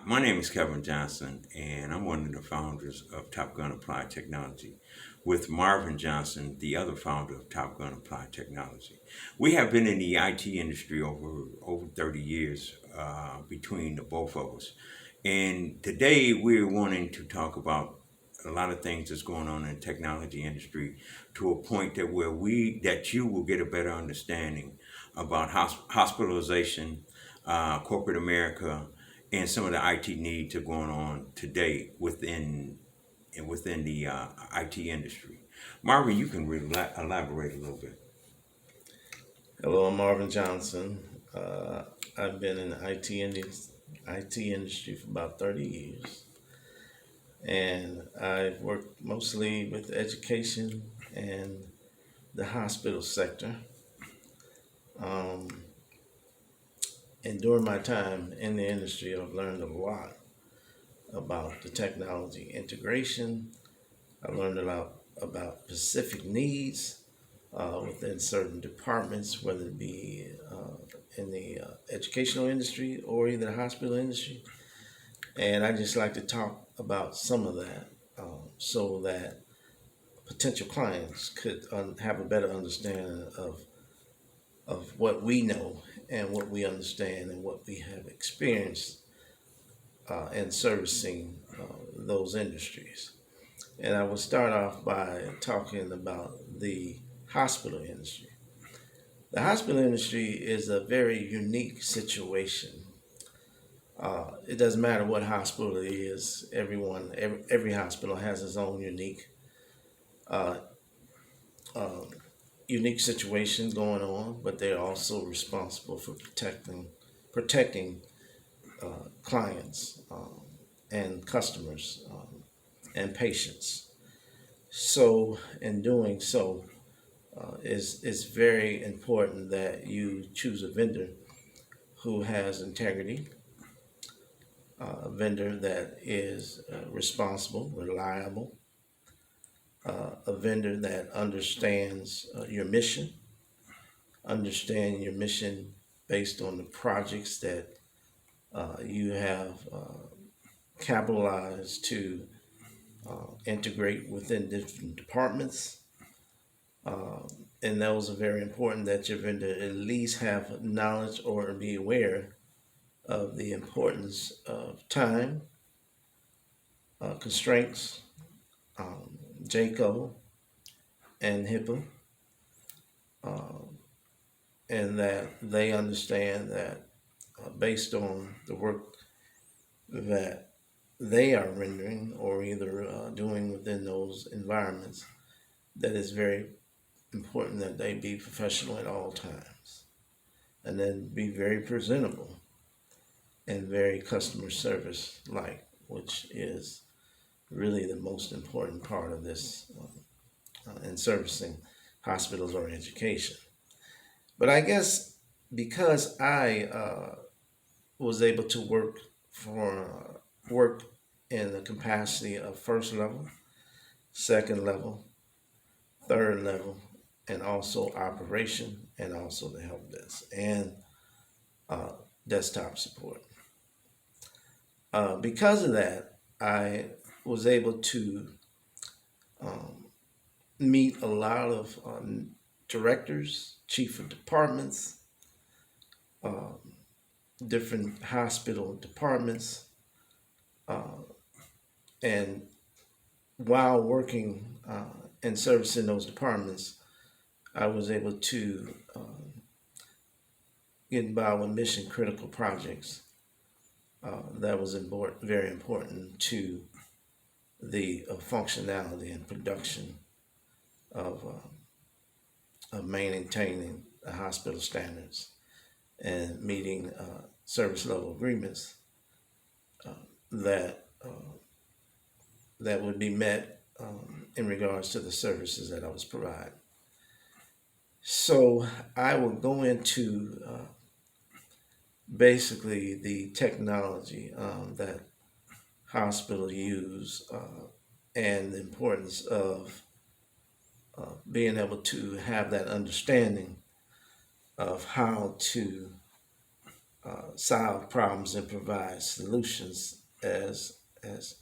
My name is Kevin Johnson, and I'm one of the founders of Top Gun Applied Technology, with Marvin Johnson, the other founder of Top Gun Applied Technology. We have been in the IT industry over 30 years between the both of us. And today we're wanting to talk about a lot of things that's going on in the technology industry to a point that you will get a better understanding about hospitalization, corporate America, and some of the IT needs are going on today within the IT industry. Marvin, you can elaborate a little bit. Hello, I'm Marvin Johnson. I've been in the IT industry for about 30 years, and I've worked mostly with education and the hospital sector. Um, and during my time in the industry, I've learned a lot about the technology integration. I learned a lot about specific needs within certain departments, whether it be in the educational industry or in the hospital industry. And I just like to talk about some of that so that potential clients could have a better understanding of what we know and what we understand and what we have experienced in servicing those industries. And I will start off by talking about the hospital industry. The hospital industry is a very unique situation. It doesn't matter what hospital it is. Every hospital has its own uh, uh, unique situation going on, but they're also responsible for protecting clients and customers and patients. So, in doing so, is very important that you choose a vendor who has integrity, a vendor that is responsible, reliable, a vendor that understands understand your mission based on the projects that you have capitalized to integrate within different departments. Uh, and those are very important that your vendor at least have knowledge or be aware of the importance of time, constraints, um, JCO, and HIPAA, um, and that they understand that based on the work that they are rendering or either doing within those environments, that it's very important that they be professional at all times and then be very presentable and very customer service like, which is really the most important part of this in servicing hospitals or education. But I guess because I was able to work in the capacity of first level, second level, third level, and also operation, and also the help desk and uh, desktop support. Because of that, I was able to um, meet a lot of directors, chief of departments, um, different hospital departments, uh, and while working and servicing those departments, I was able to get involved with mission critical projects that was very important to the functionality and production of maintaining the hospital standards and meeting service level agreements uh, that that would be met in regards to the services that I was providing. So I will go into basically the technology that hospitals use and the importance of being able to have that understanding of how to solve problems and provide solutions as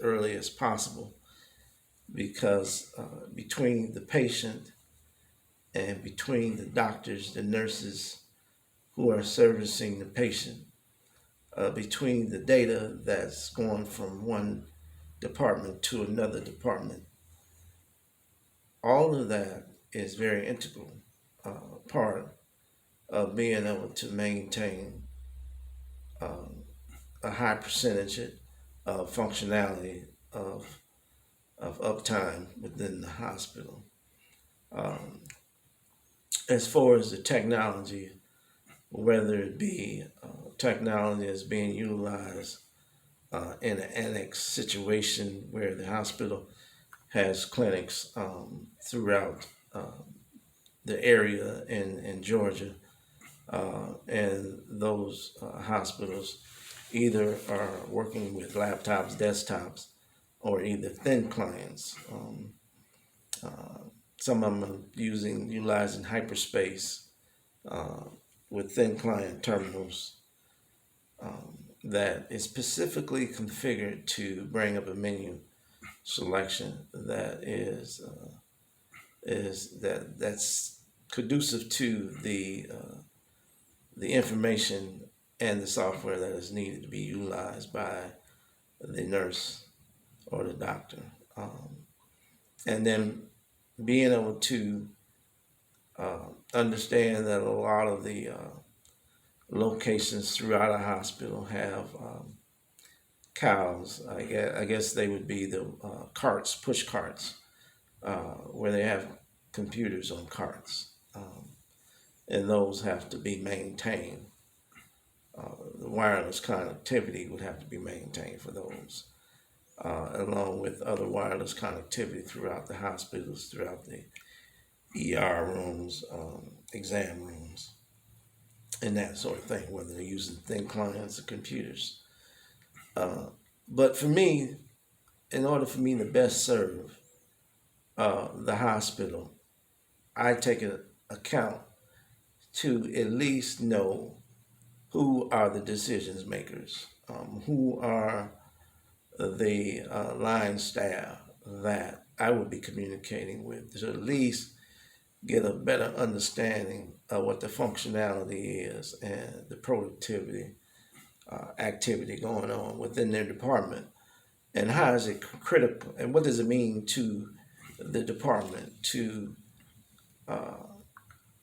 early as possible, because between the patient and between the doctors, the nurses who are servicing the patient, between the data that's going from one department to another department, all of that is very integral part of being able to maintain um, a high percentage of functionality of uptime within the hospital. Um, as far as the technology, whether it be technology that's being utilized in an annex situation where the hospital has clinics throughout the area in Georgia, and those hospitals either are working with laptops, desktops, or either thin clients. Uh, some of them are utilizing hyperspace uh, with thin client terminals that is specifically configured to bring up a menu selection that that's conducive to the information and the software that is needed to be utilized by the nurse or the doctor, and then being able to understand that a lot of the locations throughout a hospital have cows. I guess they would be the carts, push carts, where they have computers on carts, and those have to be maintained. The wireless connectivity would have to be maintained for those, along with other wireless connectivity throughout the hospitals, throughout the ER rooms, exam rooms, and that sort of thing, whether they're using thin clients or computers. But for me, in order for me to best serve the hospital, I take an account to at least know who are the decisions makers, who are the line staff that I would be communicating with, to at least get a better understanding of what the functionality is and the productivity activity going on within their department, and how is it critical, and what does it mean to the department to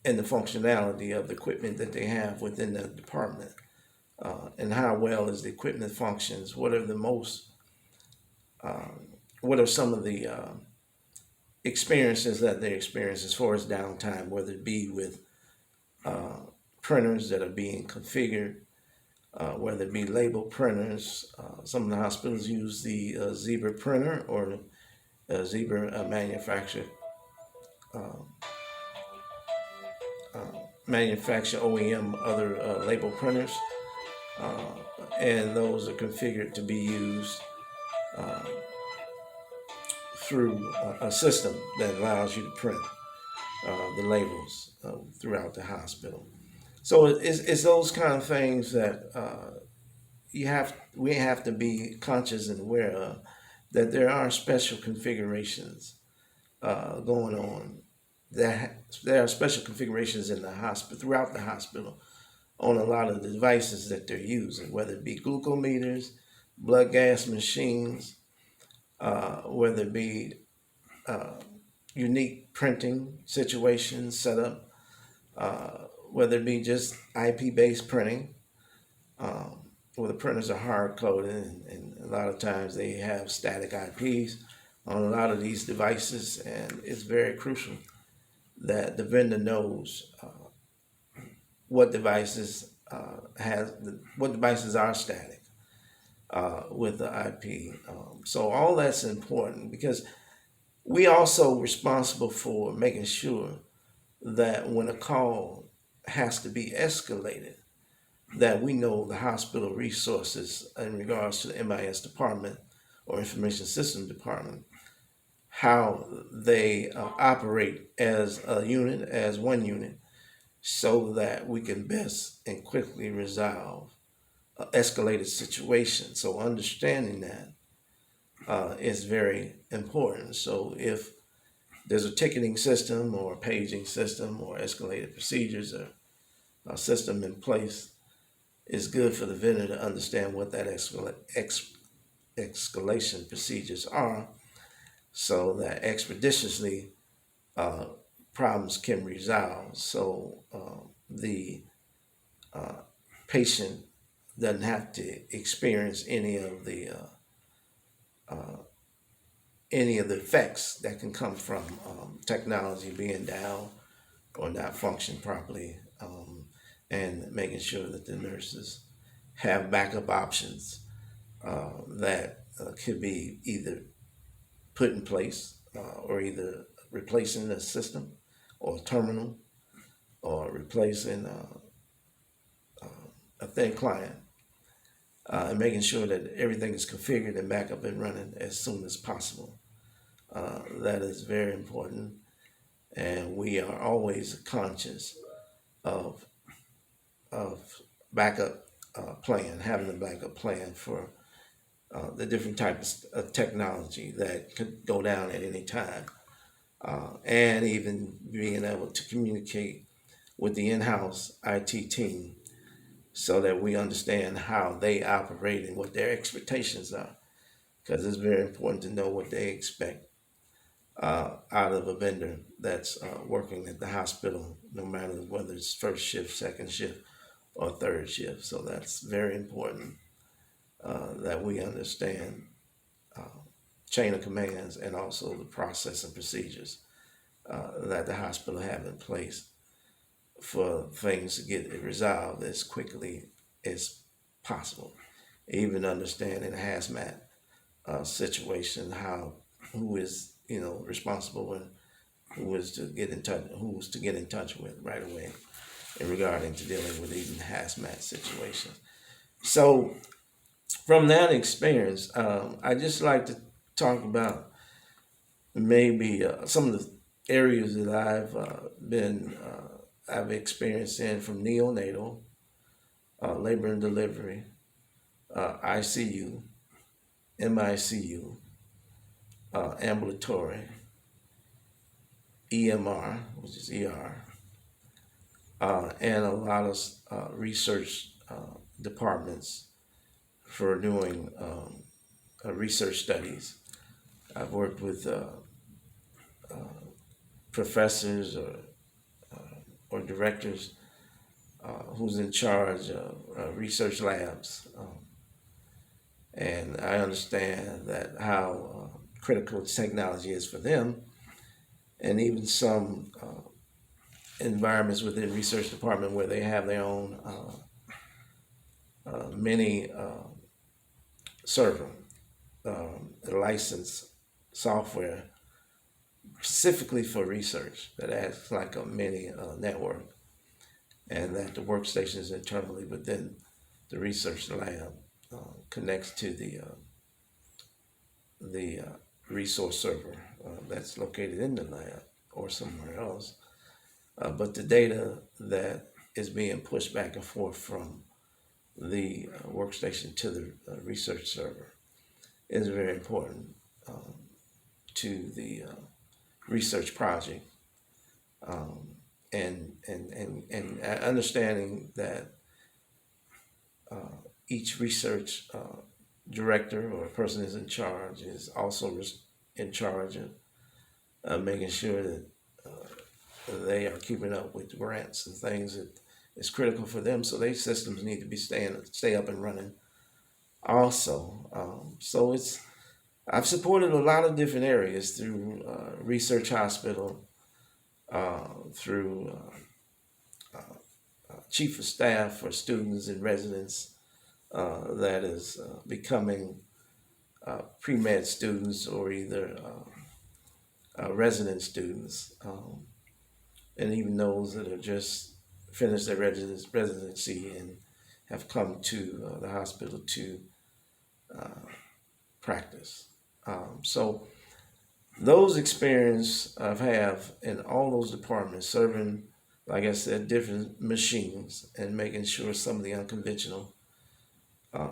and the functionality of the equipment that they have within the department, and how well is the equipment functions. What are some of the experiences that they experience as far as downtime, whether it be with printers that are being configured, whether it be label printers. Some of the hospitals use the Zebra printer or Zebra manufacture OEM other label printers, uh, and those are configured to be used through a system that allows you to print the labels throughout the hospital. So it's those kind of things that we have to be conscious and aware of, that there are special configurations going on. There are special configurations in the hospital, throughout the hospital, on a lot of the devices that they're using, whether it be glucometers, blood gas machines, whether it be unique printing situations set up, whether it be just IP-based printing, where the printers are hard coded, and a lot of times they have static IPs on a lot of these devices, and it's very crucial that the vendor knows what devices what devices are static with the IP. So all that's important, because we also responsible for making sure that when a call has to be escalated, that we know the hospital resources in regards to the MIS department or information system department, how they operate as a unit, as one unit, so that we can best and quickly resolve escalated situation. So understanding that is very important. So if there's a ticketing system or a paging system or escalated procedures or a system in place, it's good for the vendor to understand what that escalation procedures are so that expeditiously uh, problems can resolve. So the uh, patient doesn't have to experience any of the effects that can come from technology being down or not functioning properly, and making sure that the nurses have backup options that could be either put in place or either replacing the system or terminal or replacing a thin client, and making sure that everything is configured and back up and running as soon as possible. That is very important, and we are always conscious of of backup plan, having a backup plan for the different types of technology that could go down at any time, and even being able to communicate with the in-house IT team so that we understand how they operate and what their expectations are. Because it's very important to know what they expect out of a vendor that's working at the hospital, no matter whether it's first shift, second shift, or third shift. So that's very important that we understand uh, chain of commands and also the process and procedures that the hospital have in place for things to get resolved as quickly as possible. Even understanding the hazmat situation, how who is responsible and who's to get in touch with right away in regarding to dealing with even hazmat situations. So from that experience, I just like to talk about maybe some of the areas that I've experienced in from neonatal, labor and delivery, ICU, MICU, ambulatory, EMR, which is ER, and a lot of research departments for doing research studies. I've worked with professors or directors who's in charge of research labs, and I understand that how critical technology is for them, and even some environments within research department where they have their own mini server, licensed software specifically for research that acts like a mini network, and that the workstations internally within the research lab connects to the resource server that's located in the lab or somewhere else. But the data that is being pushed back and forth from the workstation to the research server is very important to the research project, um, and understanding that each research director or person is in charge is also in charge of making sure that they are keeping up with grants and things that is critical for them. So their systems need to be stay up and running also. So I've supported a lot of different areas through research hospital, through chief of staff for students and residents that is becoming pre-med students or either resident students, and even those that have just finished their residency and have come to the hospital to practice. So those experience I've have in all those departments, serving, like I said, different machines and making sure some of the unconventional uh,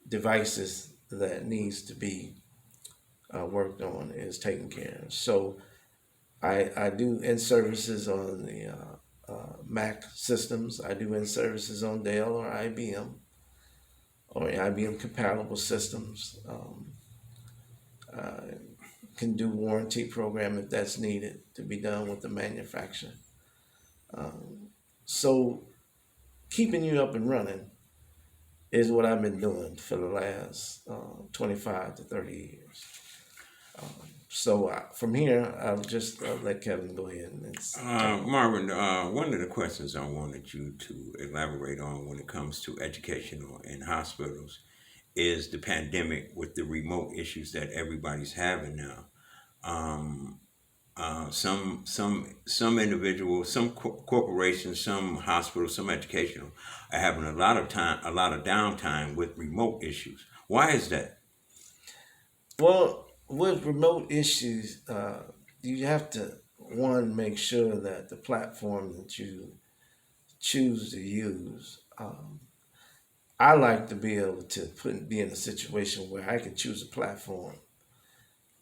devices that needs to be worked on is taken care of. So I do in services on the Mac systems. I do in services on Dell or IBM compatible systems. I can do warranty program if that's needed to be done with the manufacturer. Um, so keeping you up and running is what I've been doing for the last 25 to 30 years. From here, I'll let Kevin go ahead and talk. Marvin, one of the questions I wanted you to elaborate on when it comes to educational and hospitals is the pandemic with the remote issues that everybody's having now. Um, some individuals, some corporations, some hospitals, some educational are having a lot of downtime with remote issues. Why is that? Well, with remote issues, you have to one make sure that the platform that you choose to use. I like to be able to be in a situation where I can choose a platform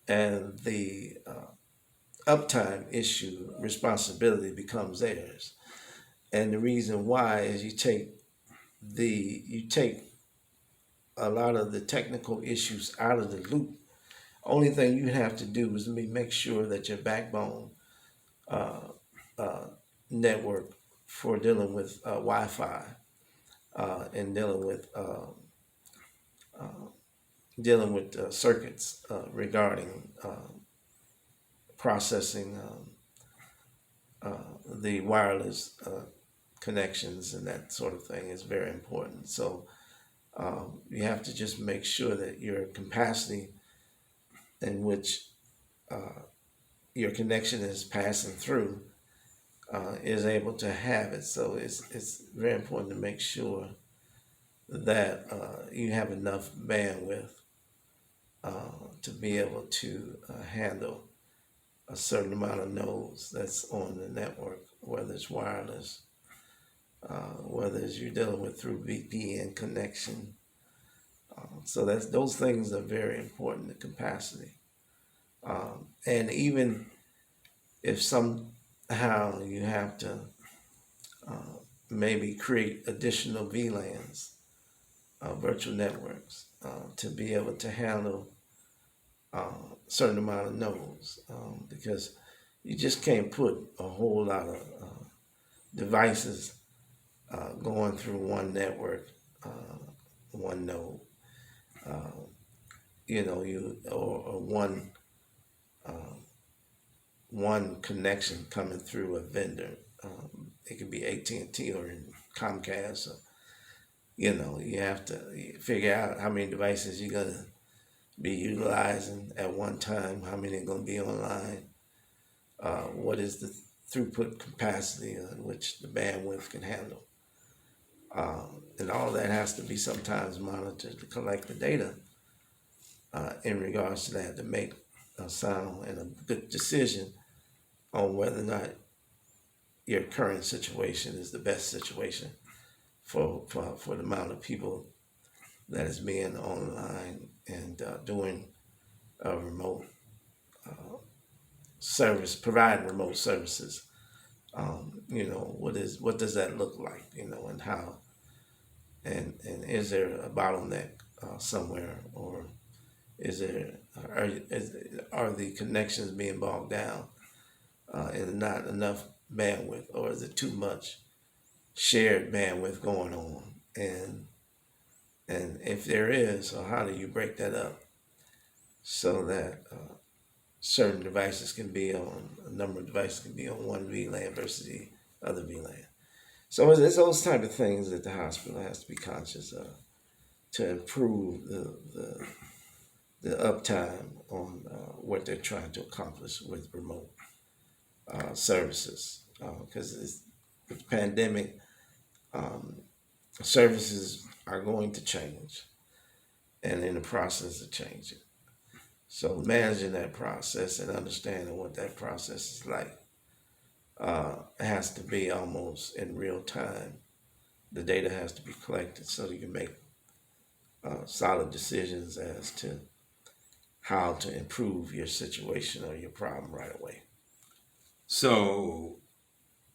and the uptime issue responsibility becomes theirs. And the reason why is you take a lot of the technical issues out of the loop. Only thing you have to do is make sure that your backbone uh, uh, network for dealing with Wi-Fi and dealing with circuits regarding processing the wireless connections and that sort of thing is very important. So you have to just make sure that your capacity in which uh, your connection is passing through is able to have it. So it's very important to make sure that you have enough bandwidth to be able to handle a certain amount of nodes that's on the network, whether it's wireless, whether it's you're dealing with through VPN connection. So that's those things are very important. The capacity, and even if somehow you have to uh, maybe create additional VLANs, virtual networks, to be able to handle certain amount of nodes, because you just can't put a whole lot of devices going through one network, one node. Uh, or uh, one connection coming through a vendor. It could be AT&T or Comcast. Or, you have to figure out how many devices you're gonna be utilizing at one time. How many are gonna be online? What is the throughput capacity in which the bandwidth can handle? And all that has to be sometimes monitored to collect the data in regards to that to make a sound and a good decision on whether or not your current situation is the best situation for the amount of people that is being online and doing a remote service, providing remote services. What does that look like? And how and is there a bottleneck somewhere, or is there are the connections being bogged down and not enough bandwidth, or is it too much shared bandwidth going on? And if there is, so how do you break that up so that certain devices can be on a number of devices can be on one VLAN versus the other VLAN? So it's those type of things that the hospital has to be conscious of to improve the uptime on what they're trying to accomplish with remote services. Because with the pandemic, um, services are going to change and in the process of changing. So managing that process and understanding what that process is like has to be almost in real time. The data has to be collected so you can make solid decisions as to how to improve your situation or your problem right away. So,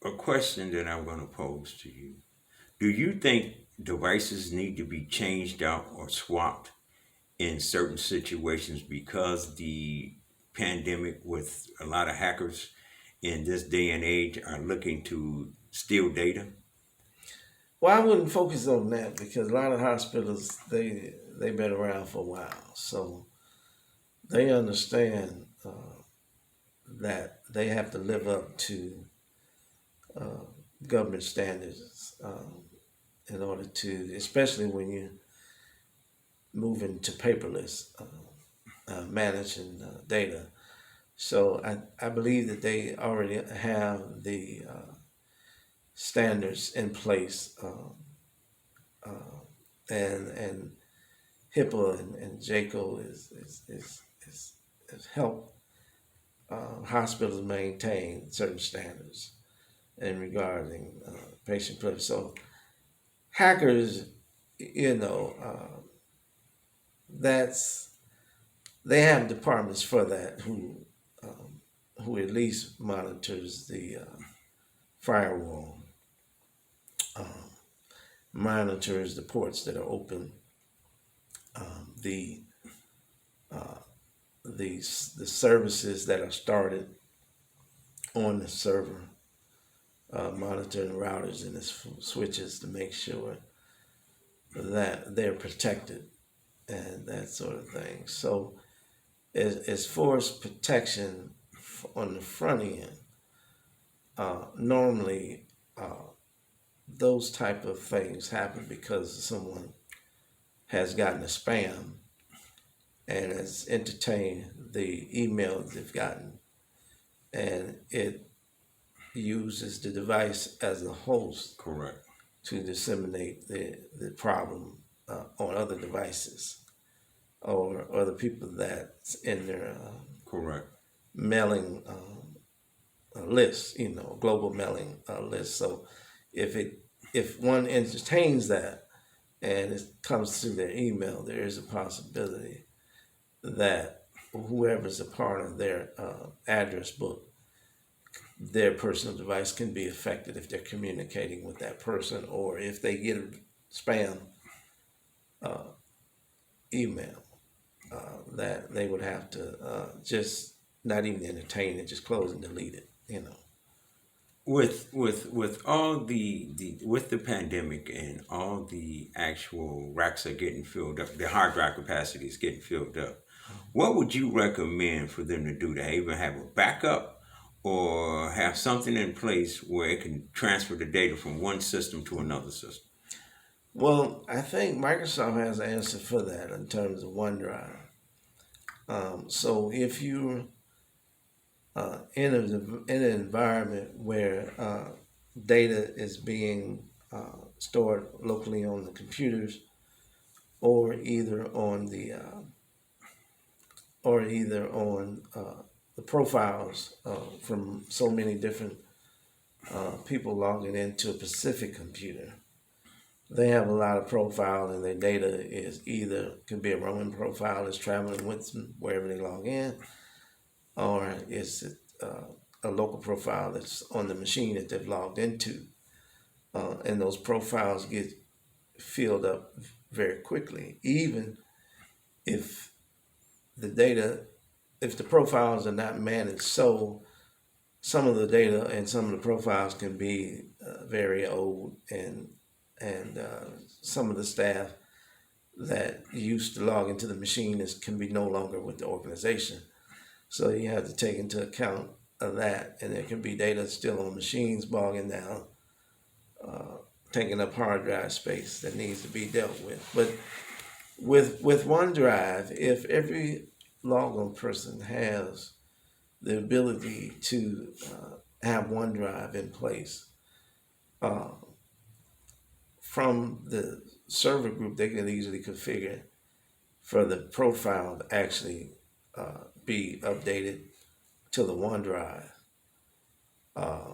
a question that I'm going to pose to you: do you think devices need to be changed out or swapped in certain situations because the pandemic, with a lot of hackers in this day and age, are looking to steal data? Well, I wouldn't focus on that because a lot of hospitals they've been around for a while, so they understand that they have to live up to uh, government standards in order to, especially when you move into paperless managing data. So I believe that they already have the standards in place, and HIPAA and JACO is help hospitals maintain certain standards in regarding patient privilege. So hackers, you know, that's they have departments for that who at least monitors the firewall, um, monitors the ports that are open, the uh, the services that are started on the server, monitoring routers and the switches to make sure that they're protected and that sort of thing. So as far as protection on the front end, normally those type of things happen because someone has gotten a spam and has entertained the email they've gotten, and it uses the device as a host Correct. to disseminate the problem on other devices or other people that's in their Correct. mailing list, global mailing list. So if it if one entertains that and it comes through their email, there is a possibility that whoever's a part of their address book, their personal device can be affected if they're communicating with that person or if they get a spam uh, email that they would have to just not even entertain it, just close and delete it. With all the with the pandemic and all the actual racks are getting filled up, the hard drive capacity is getting filled up. What would you recommend for them to do to even have a backup or have something in place where it can transfer the data from one system to another system? Well, I think Microsoft has an answer for that in terms of OneDrive. So if you're in an environment where data is being stored locally on the computers or either on the profiles from so many different people logging into a specific computer. They have a lot of profile, and their data is either could be a roaming profile that's traveling with them wherever they log in, or it's a local profile that's on the machine that they've logged into. And those profiles get filled up very quickly, even if the data, if the profiles are not managed. So some of the data and some of the profiles can be very old, and some of the staff that used to log into the machine can be no longer with the organization. So you have to take into account of that, and there can be data still on machines bogging down, uh, taking up hard drive space that needs to be dealt with. But with OneDrive, if every logon person has the ability to have OneDrive in place uh, from the server group, they can easily configure for the profile to actually be updated to the OneDrive uh,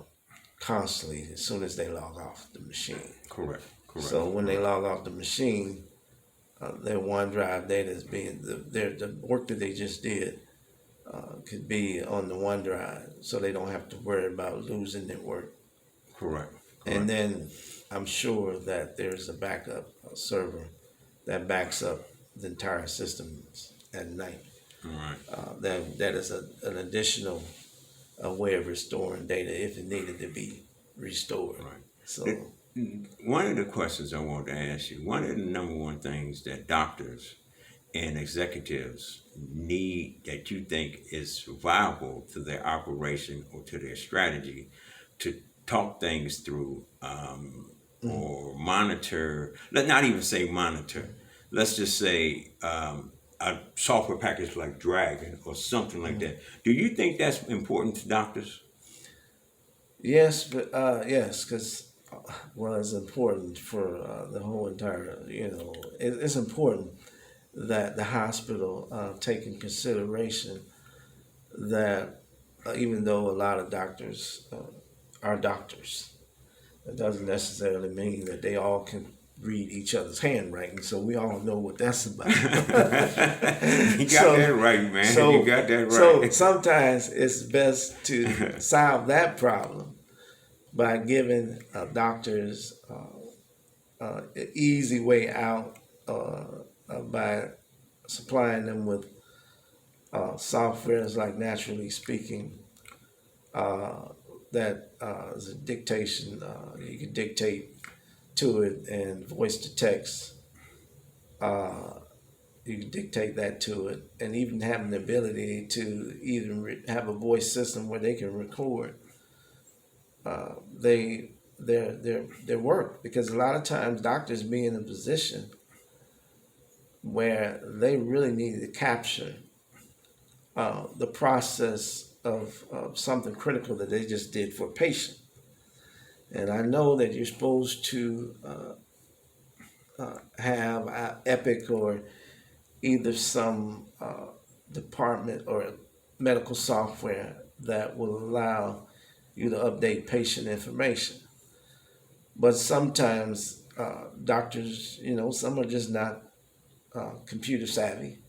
constantly as soon as they log off the machine. Correct. Correct. So when they Correct. log off the machine, their OneDrive data is being the work that they just did could be on the OneDrive, so they don't have to worry about losing their work. Correct. And Correct. then I'm sure that there's a backup server that backs up the entire systems at night. All right. That is an additional way of restoring data if it needed to be restored. All right. So One of the questions I wanted to ask you, one of the number one things that doctors and executives need that you think is viable to their operation or to their strategy to talk things through mhm, or monitor, let not even say monitor, let's just say a software package like Dragon or something like mhm. that. Do you think that's important to doctors? Yes, but yes, because well, it's important for the whole entire. It's important that the hospital take in consideration that even though a lot of doctors are doctors, it doesn't necessarily mean that they all can read each other's handwriting. So we all know what that's about. You got so, that right, man. You so, got that so right. sometimes it's best to solve that problem by giving doctors an easy way out by supplying them with softwares like Naturally Speaking uh, that is a dictation. You can dictate to it and voice to text. Uh, you can dictate that to it, and even having the ability to even have a voice system where they can record they their work, because a lot of times doctors be in a position where they really need to capture the process of something critical that they just did for a patient. And I know that you're supposed to have Epic or either some department or medical software that will allow you to update patient information. But sometimes doctors, some are just not computer savvy.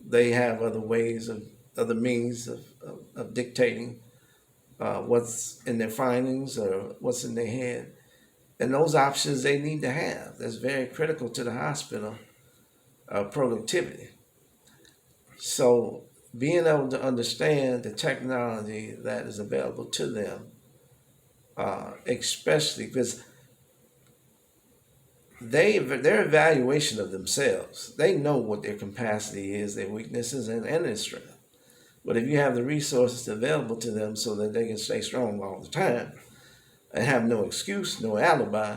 They have other ways of other means of dictating what's in their findings or what's in their head. And those options they need to have. That's very critical to the hospital productivity. So being able to understand the technology that is available to them, especially because their evaluation of themselves, they know what their capacity is, their weaknesses, and their strength. But if you have the resources available to them so that they can stay strong all the time and have no excuse, no alibi,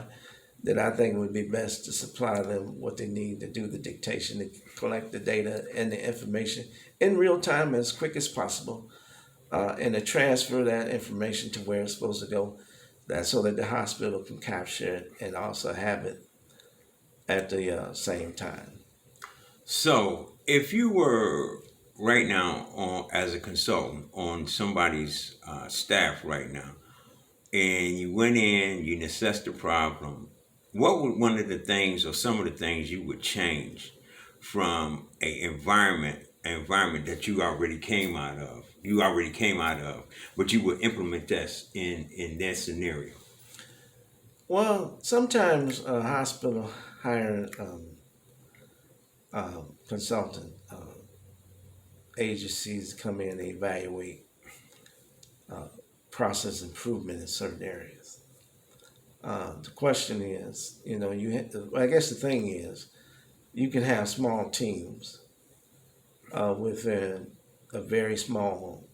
then I think it would be best to supply them what they need to do the dictation, to collect the data and the information in real time as quick as possible, and to transfer that information to where it's supposed to go, that so that the hospital can capture it and also have it at the same time. So, if you were right now on as a consultant on somebody's staff right now, and you went in, you assessed the problem, what would one of the things or some of the things you would change from a environment that you already came out of, but you would implement this in that scenario? Well, sometimes a hospital hire consultant agencies come in and evaluate process improvement in certain areas. The question is, I guess the thing is, you can have small teams within a very small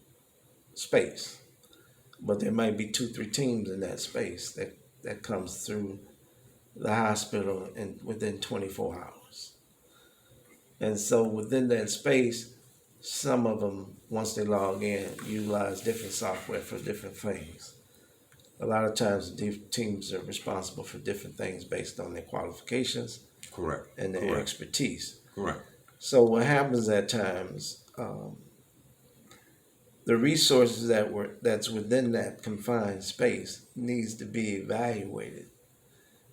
space, but there might be two, three teams in that space that comes through the hospital in within 24 hours. And so within that space, some of them, once they log in, utilize different software for different things. A lot of times, teams are responsible for different things based on their qualifications Correct. and their Correct. expertise. Correct. So what happens at times, the resources that's within that confined space needs to be evaluated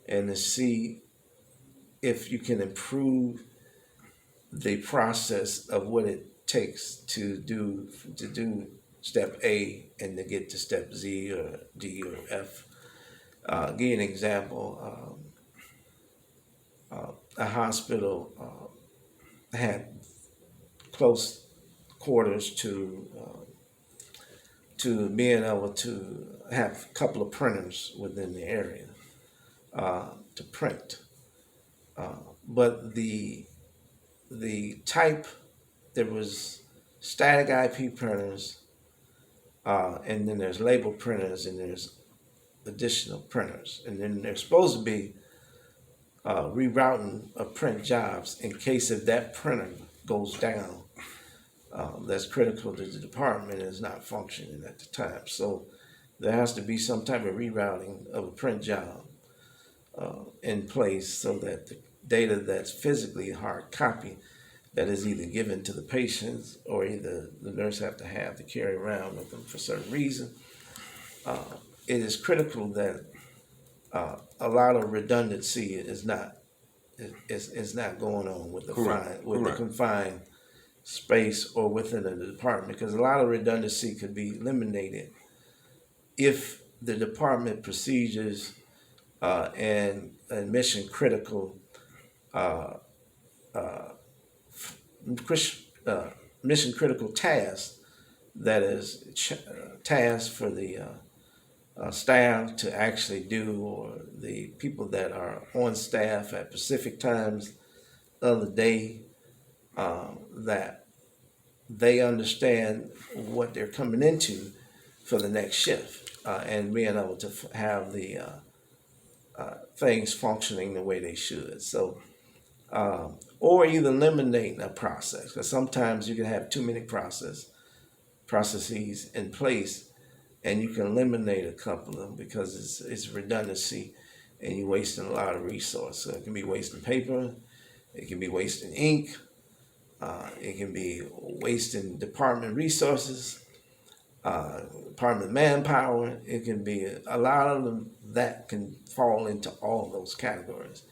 and to see if you can improve the process of what it takes to do step A and to get to step Z or D or F. Give you an example. A hospital had close quarters to being able to have a couple of printers within the area to print. But the type there was static IP printers, and then there's label printers, and there's additional printers, and then there's supposed to be rerouting of print jobs in case if that printer goes down. That's critical to the department and is not functioning at the time. So there has to be some type of rerouting of a print job in place so that the data that's physically hard copy that is either given to the patients or either the nurse have to carry around with them for certain reason. It is critical that a lot of redundancy is not going on with the Correct. with the Correct. confined space or within the department because a lot of redundancy could be eliminated if the department procedures and mission critical uh, mission critical tasks that is tasked for the staff to actually do, or the people that are on staff at specific times of the day, that they understand what they're coming into for the next shift, and being able to have the things functioning the way they should. So, or either eliminate a process, because sometimes you can have too many processes in place, and you can eliminate a couple of them because it's redundancy, and you're wasting a lot of resources. So it can be wasting paper, it can be wasting ink, it can be wasting department resources, department manpower. It can be a lot of them that can fall into all those categories,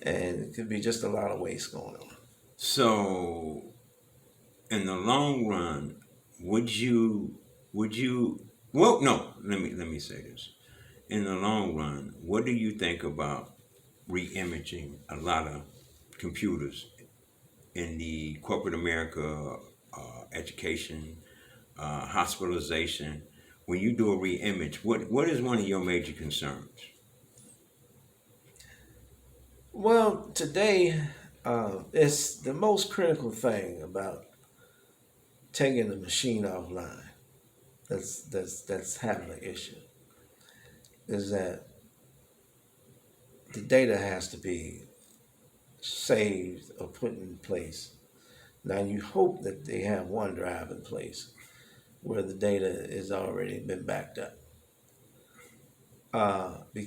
and it could be just a lot of waste going on. So, in the long run, would you well no, let me say this. In the long run, what do you think about re-imaging a lot of computers in the corporate America, education, hospitalization? When you do a re-image, what is one of your major concerns? Well, today, it's the most critical thing about taking the machine offline. That's having an issue. Is that the data has to be saved or put in place. Now you hope that they have OneDrive in place where the data is already been backed up. Because